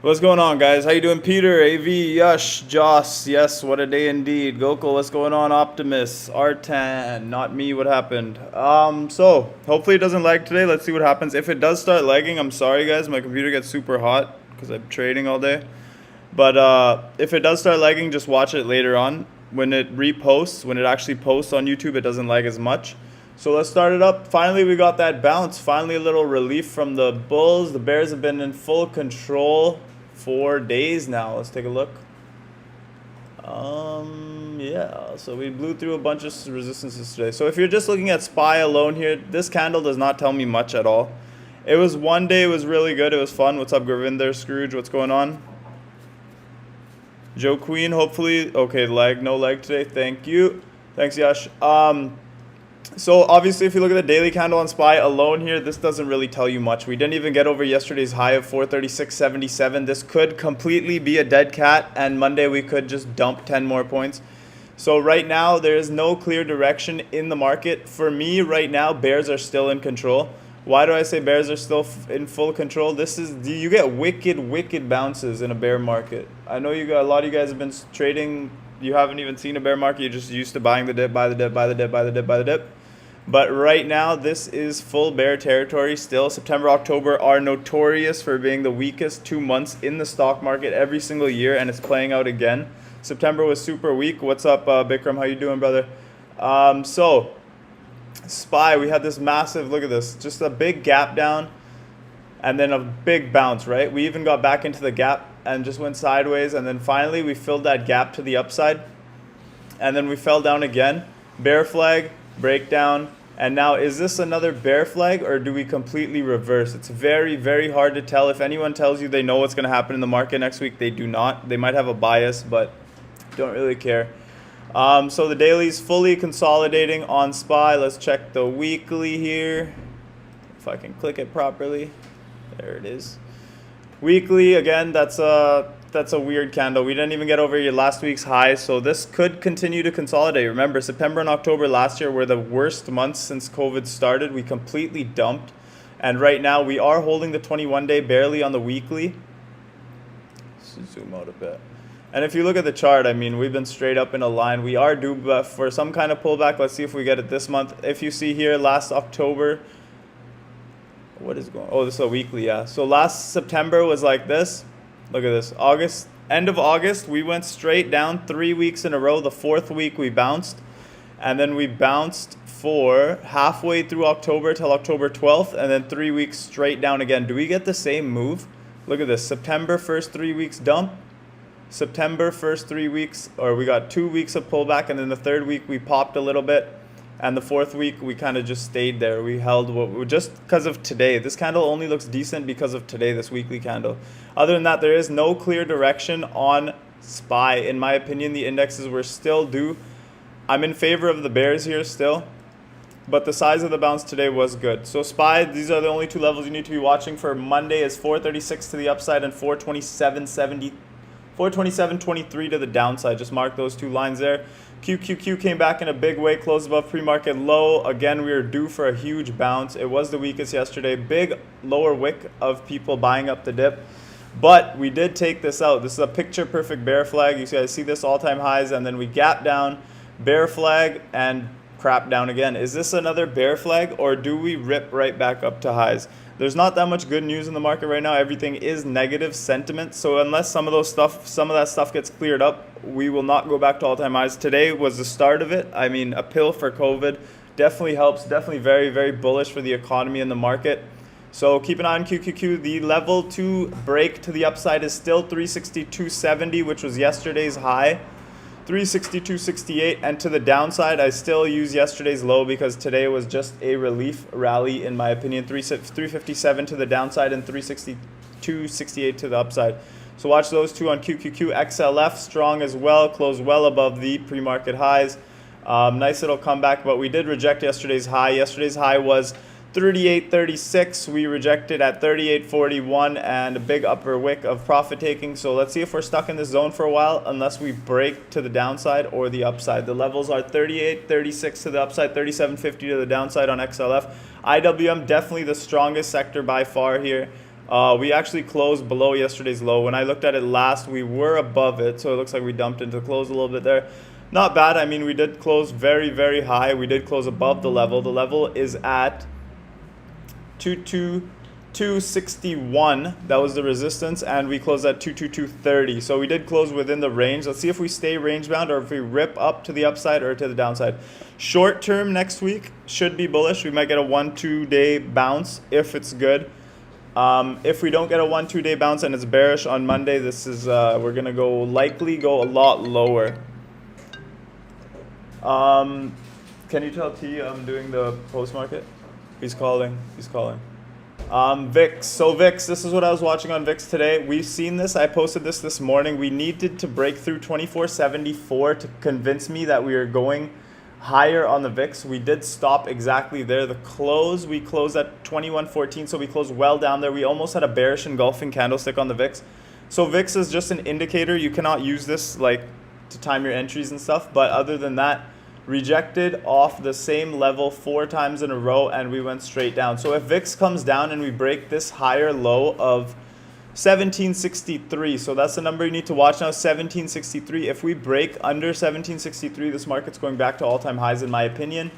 What's going on, guys? How you doing? Peter, AV, Yush, Joss, yes, what a day indeed. Gokul, what's going on? Optimus, Artan, not me, what happened? So hopefully it doesn't lag today. Let's see what happens. If it does start lagging, I'm sorry, guys. My computer gets super hot because I'm trading all day. But if it does start lagging, just watch it later on. When it reposts, when it actually posts on YouTube, it doesn't lag as much. So let's start it up. Finally, we got that bounce. Finally, a little relief from the Bulls. The Bears have been in full control 4 days now. Let's take a look. Yeah, so we blew through a bunch of resistances today. So if you're just looking at SPY alone here, this candle does not tell me much at all. It was one day, it was really good, it was fun. What's up, Gravinder, Scrooge, what's going on? Joe Queen, hopefully. Okay, no lag today, thank you. Thanks, Yash. So obviously, if you look at the daily candle on SPY alone here, this doesn't really tell you much. We didn't even get over yesterday's high of 436.77. This could completely be a dead cat, and Monday we could just dump 10 more points. So right now, there is no clear direction in the market. For me, right now, bears are still in control. Why do I say bears are still in full control? You get wicked bounces in a bear market. I know a lot of you guys have been trading. You haven't even seen a bear market. You're just used to buying the dip, buy the dip, buy the dip, buy the dip, buy the dip. But right now, this is full bear territory still. September, October are notorious for being the weakest 2 months in the stock market every single year, and it's playing out again. September was super weak. What's up, Bikram? How you doing, brother? So, SPY, we had this massive, look at this, just a big gap down, and then a big bounce, right? We even got back into the gap and just went sideways, and then finally we filled that gap to the upside, and then we fell down again. Bear flag, breakdown, and now is this another bear flag or do we completely reverse? It's very hard to tell. If anyone tells you they know what's going to happen in the market next week, they do not. They might have a bias, but don't really care. So the daily's fully consolidating on SPY. Let's check the weekly here if I can click it properly. There it is. Weekly, again, that's a weird candle. We didn't even get over your last week's high, so this could continue to consolidate. Remember, September and October last year were the worst months since COVID started. We completely dumped, and right now we are holding the 21-day barely on the weekly. Let's zoom out a bit. And if you look at the chart, I mean, we've been straight up in a line. We are due for some kind of pullback. Let's see if we get it this month. If you see here, last October, what is going on? Oh, this is a weekly, yeah. So last September was like this. Look at this. August, end of August, we went straight down 3 weeks in a row. The fourth week we bounced. And then we bounced for halfway through October till October 12th. And then 3 weeks straight down again. Do we get the same move? Look at this. September, first 3 weeks dump. September, first 3 weeks, or we got 2 weeks of pullback. And then the third week we popped a little bit. And the fourth week, we kind of just stayed there. We held just because of today. This candle only looks decent because of today, this weekly candle. Other than that, there is no clear direction on SPY. In my opinion, the indexes were still due. I'm in favor of the bears here still, but the size of the bounce today was good. So SPY, these are the only two levels you need to be watching for Monday is 436 to the upside and 427.70. 427.23 to the downside. Just mark those two lines there. QQQ came back in a big way, closed above pre-market low. Again, we were due for a huge bounce. It was the weakest yesterday. Big lower wick of people buying up the dip. But we did take this out. This is a picture perfect bear flag. You see this all-time highs, and then we gap down, bear flag, and crap down again. Is this another bear flag, or do we rip right back up to highs? There's not that much good news in the market right now. Everything is negative sentiment. So unless some of that stuff gets cleared up, we will not go back to all-time highs. Today was the start of it. I mean, a pill for COVID definitely helps. Definitely very bullish for the economy and the market. So keep an eye on QQQ. The level to break to the upside is still 362.70, which was yesterday's high. 362.68, and to the downside, I still use yesterday's low because today was just a relief rally in my opinion. 357 to the downside and 362.68 to the upside. So watch those two on QQQ. XLF strong as well, closed well above the pre-market highs. Nice little comeback, but we did reject yesterday's high. Yesterday's high was 38.36. We rejected at 38.41 and a big upper wick of profit taking. So let's see if we're stuck in this zone for a while unless we break to the downside or the upside. The levels are 38.36 to the upside, 37.50 to the downside on XLF. IWM definitely the strongest sector by far here. We actually closed below yesterday's low. When I looked at it last, we were above it, so it looks like we dumped into the close a little bit there. Not bad. I mean, we did close very, very high. We did close above the level. The level is at 22261. That was the resistance, and we closed at 22230. So we did close within the range. Let's see if we stay range bound or if we rip up to the upside or to the downside. Short term next week should be bullish. We might get a 1-2 day bounce if it's good. If we don't get a 1-2 day bounce and it's bearish on Monday, this is we're gonna likely go a lot lower. Can you tell T I'm doing the post market? He's calling. VIX. So VIX, this is what I was watching on VIX today. We've seen this. I posted this morning. We needed to break through 2474 to convince me that we are going higher on the VIX. We did stop exactly there. The close, we closed at 2114, so we closed well down there. We almost had a bearish engulfing candlestick on the VIX. So VIX is just an indicator. You cannot use this like to time your entries and stuff, but other than that, rejected off the same level 4 times in a row, and we went straight down. So if VIX comes down and we break this higher low of 1763, so that's the number you need to watch now, 1763. If we break under 1763, this market's going back to all-time highs in my opinion.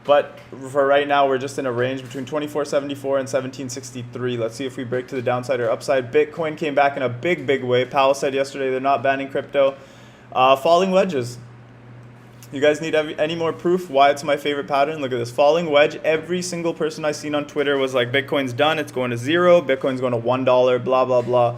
But for right now, we're just in a range between 2474 and 1763. Let's see if we break to the downside or upside. Bitcoin came back in a big way. Powell said yesterday they're not banning crypto. Falling wedges. You guys need any more proof why it's my favorite pattern? Look at this. Falling wedge. Every single person I seen on Twitter was like, Bitcoin's done. It's going to 0. Bitcoin's going to $1. Blah, blah, blah.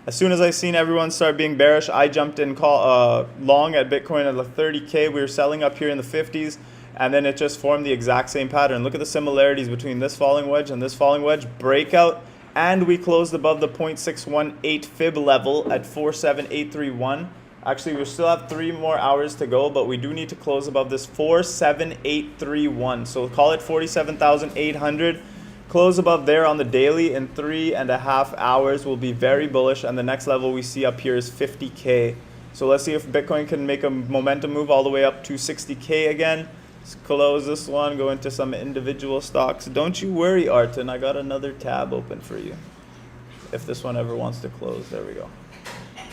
As soon as I seen everyone start being bearish, I jumped in long at Bitcoin at 30K. We were selling up here in the 50s. And then it just formed the exact same pattern. Look at the similarities between this falling wedge and this falling wedge. Breakout. And we closed above the 0.618 fib level at 47831. Actually, we still have 3 more hours to go, but we do need to close above this 47831. So call it 47,800. Close above there on the daily in 3.5 hours will be very bullish. And the next level we see up here is 50K. So let's see if Bitcoin can make a momentum move all the way up to 60K again. Let's close this one, go into some individual stocks. Don't you worry, Arton. I got another tab open for you. If this one ever wants to close, there we go.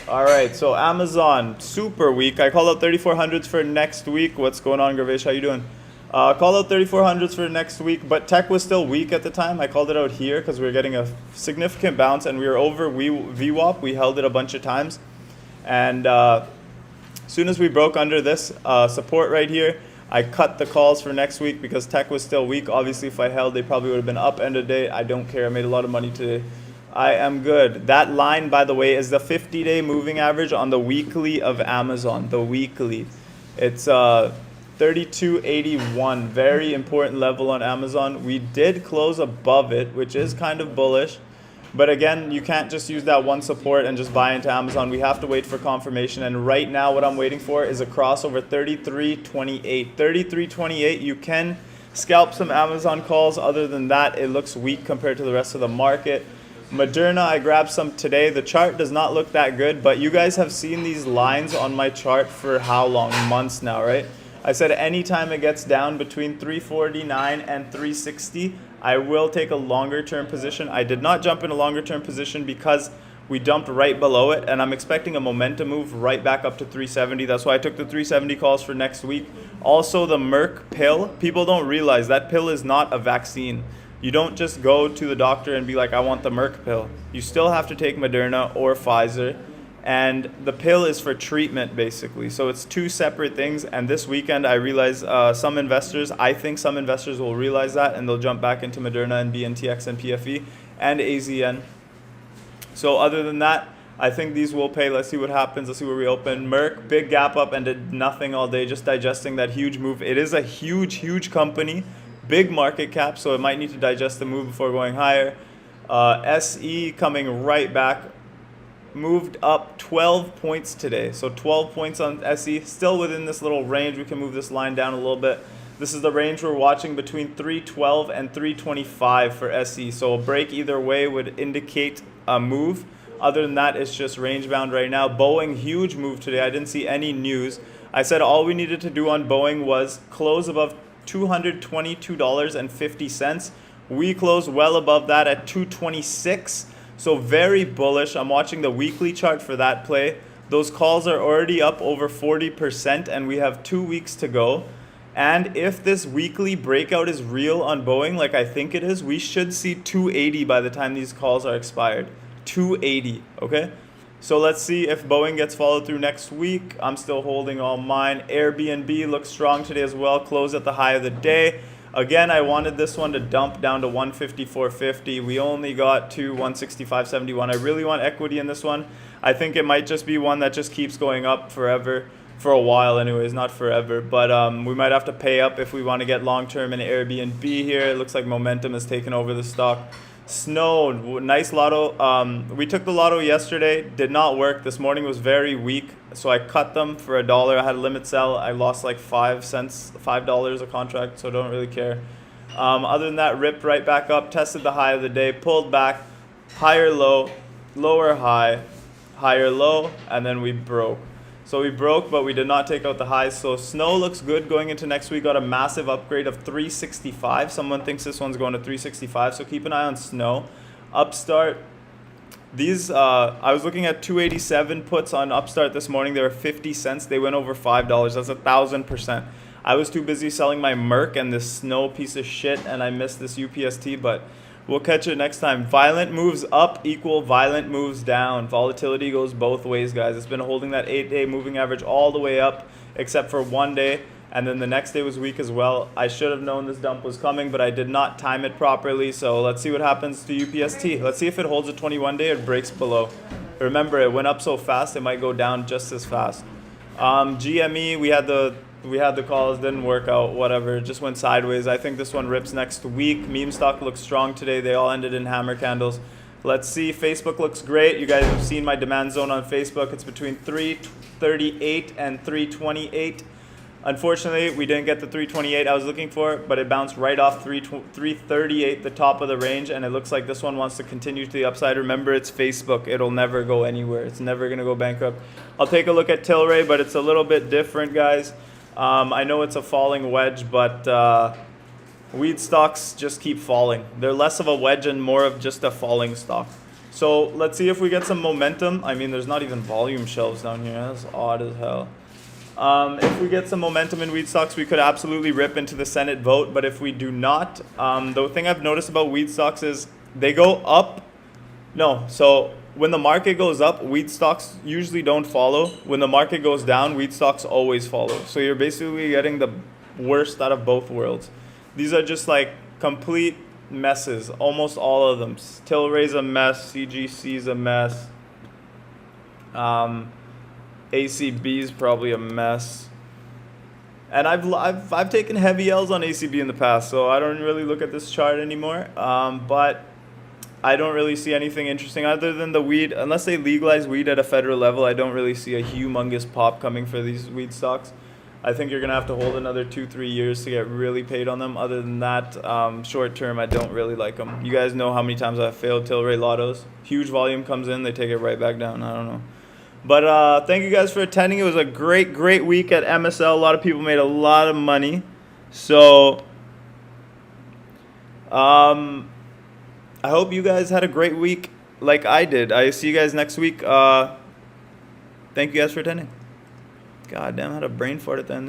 All right, so Amazon, super weak. I called out 3400s for next week. What's going on, Gravesh? How you doing? Called out 3400s for next week, but tech was still weak at the time. I called it out here because we were getting a significant bounce, and we were over VWAP. We held it a bunch of times. And as soon as we broke under this support right here, I cut the calls for next week because tech was still weak. Obviously, if I held, they probably would have been up end of day. I don't care. I made a lot of money today. I am good. That line, by the way, is the 50-day moving average on the weekly of Amazon. The weekly. It's 3281. Very important level on Amazon. We did close above it, which is kind of bullish. But again, you can't just use that one support and just buy into Amazon. We have to wait for confirmation. And right now, what I'm waiting for is a crossover 3328. 3328, you can scalp some Amazon calls. Other than that, it looks weak compared to the rest of the market. Moderna, I grabbed some today. The chart does not look that good, but you guys have seen these lines on my chart for how long? Months now, right? I said anytime it gets down between 349 and 360, I will take a longer term position. I did not jump in a longer term position because we dumped right below it, and I'm expecting a momentum move right back up to 370. That's why I took the 370 calls for next week. Also, the MRK pill, people don't realize that pill is not a vaccine. You don't just go to the doctor and be like, I want the MRK pill. You still have to take Moderna or Pfizer. And the pill is for treatment, basically. So it's 2 separate things. And this weekend, I realize I think some investors will realize that, and they'll jump back into Moderna and BNTX and PFE and AZN. So other than that, I think these will pay. Let's see what happens. Let's see where we open. MRK, big gap up and did nothing all day, just digesting that huge move. It is a huge company. Big market cap, so it might need to digest the move before going higher. SE coming right back. Moved up 12 points today. So 12 points on SE. Still within this little range. We can move this line down a little bit. This is the range we're watching between 312 and 325 for SE. So a break either way would indicate a move. Other than that, it's just range bound right now. Boeing, huge move today. I didn't see any news. I said all we needed to do on Boeing was close above $222.50. We closed well above that at $226. So very bullish. I'm watching the weekly chart for that play. Those calls are already up over 40%, and we have 2 weeks to go. And if this weekly breakout is real on Boeing, like I think it is, we should see 280 by the time these calls are expired. 280, okay? So let's see if Boeing gets followed through next week. I'm still holding all mine. Airbnb looks strong today as well. Closed at the high of the day. Again, I wanted this one to dump down to 154.50. We only got to 165.71. I really want equity in this one. I think it might just be one that just keeps going up forever. For a while anyways, not forever. But we might have to pay up if we want to get long-term in Airbnb here. It looks like momentum has taken over the stock. Snow, nice lotto. We took the lotto yesterday. Did not work. This morning was very weak. So I cut them for $1. I had a limit sell. I lost like 5 cents, $5 a contract. So don't really care. Other than that, ripped right back up. Tested the high of the day. Pulled back. Higher low. Lower high. Higher low. And then we broke. So we broke, but we did not take out the highs. So Snow looks good going into next week. Got a massive upgrade of 365. Someone thinks this one's going to 365. So keep an eye on Snow. Upstart. These, I was looking at 287 puts on Upstart this morning. They were 50 cents. They went over $5. That's 1,000%. I was too busy selling my MRK and this Snow piece of shit, and I missed this UPST, but we'll catch it next time. Violent moves up equal violent moves down. Volatility goes both ways, guys. It's been holding that 8-day moving average all the way up, except for one day. And then the next day was weak as well. I should have known this dump was coming, but I did not time it properly. So let's see what happens to UPST. Let's see if it holds a 21-day or breaks below. Remember, it went up so fast, it might go down just as fast. GME, we had the calls, didn't work out, whatever, it just went sideways. I think this one rips next week. Meme stock looks strong today. They all ended in hammer candles. Let's see. Facebook looks great. You guys have seen my demand zone on Facebook. It's between 338 and 328. Unfortunately, we didn't get the 328 I was looking for, but it bounced right off 338, the top of the range, and it looks like this one wants to continue to the upside. Remember, it's Facebook. It'll never go anywhere. It's never going to go bankrupt. I'll take a look at Tilray, but it's a little bit different, guys. I know it's a falling wedge, but weed stocks just keep falling. They're less of a wedge and more of just a falling stock. So let's see if we get some momentum. I mean, there's not even volume shelves down here. That's odd as hell. If we get some momentum in weed stocks, we could absolutely rip into the Senate vote. But if we do not, the thing I've noticed about weed stocks is they go up. No, so when the market goes up, weed stocks usually don't follow. When the market goes down, weed stocks always follow. So you're basically getting the worst out of both worlds. These are just like complete messes, almost all of them. Tilray's a mess, CGC's a mess. ACB's probably a mess. And I've taken heavy L's on ACB in the past, so I don't really look at this chart anymore. But I don't really see anything interesting other than the weed. Unless they legalize weed at a federal level, I don't really see a humongous pop coming for these weed stocks. I think you're going to have to hold another 2-3 years to get really paid on them. Other than that, short term, I don't really like them. You guys know how many times I've failed Tilray Lottos. Huge volume comes in, they take it right back down. I don't know. But thank you guys for attending. It was a great week at MSL. A lot of people made a lot of money. So I hope you guys had a great week like I did. I see you guys next week. Thank you guys for attending. God damn, I had a brain fart at the end there.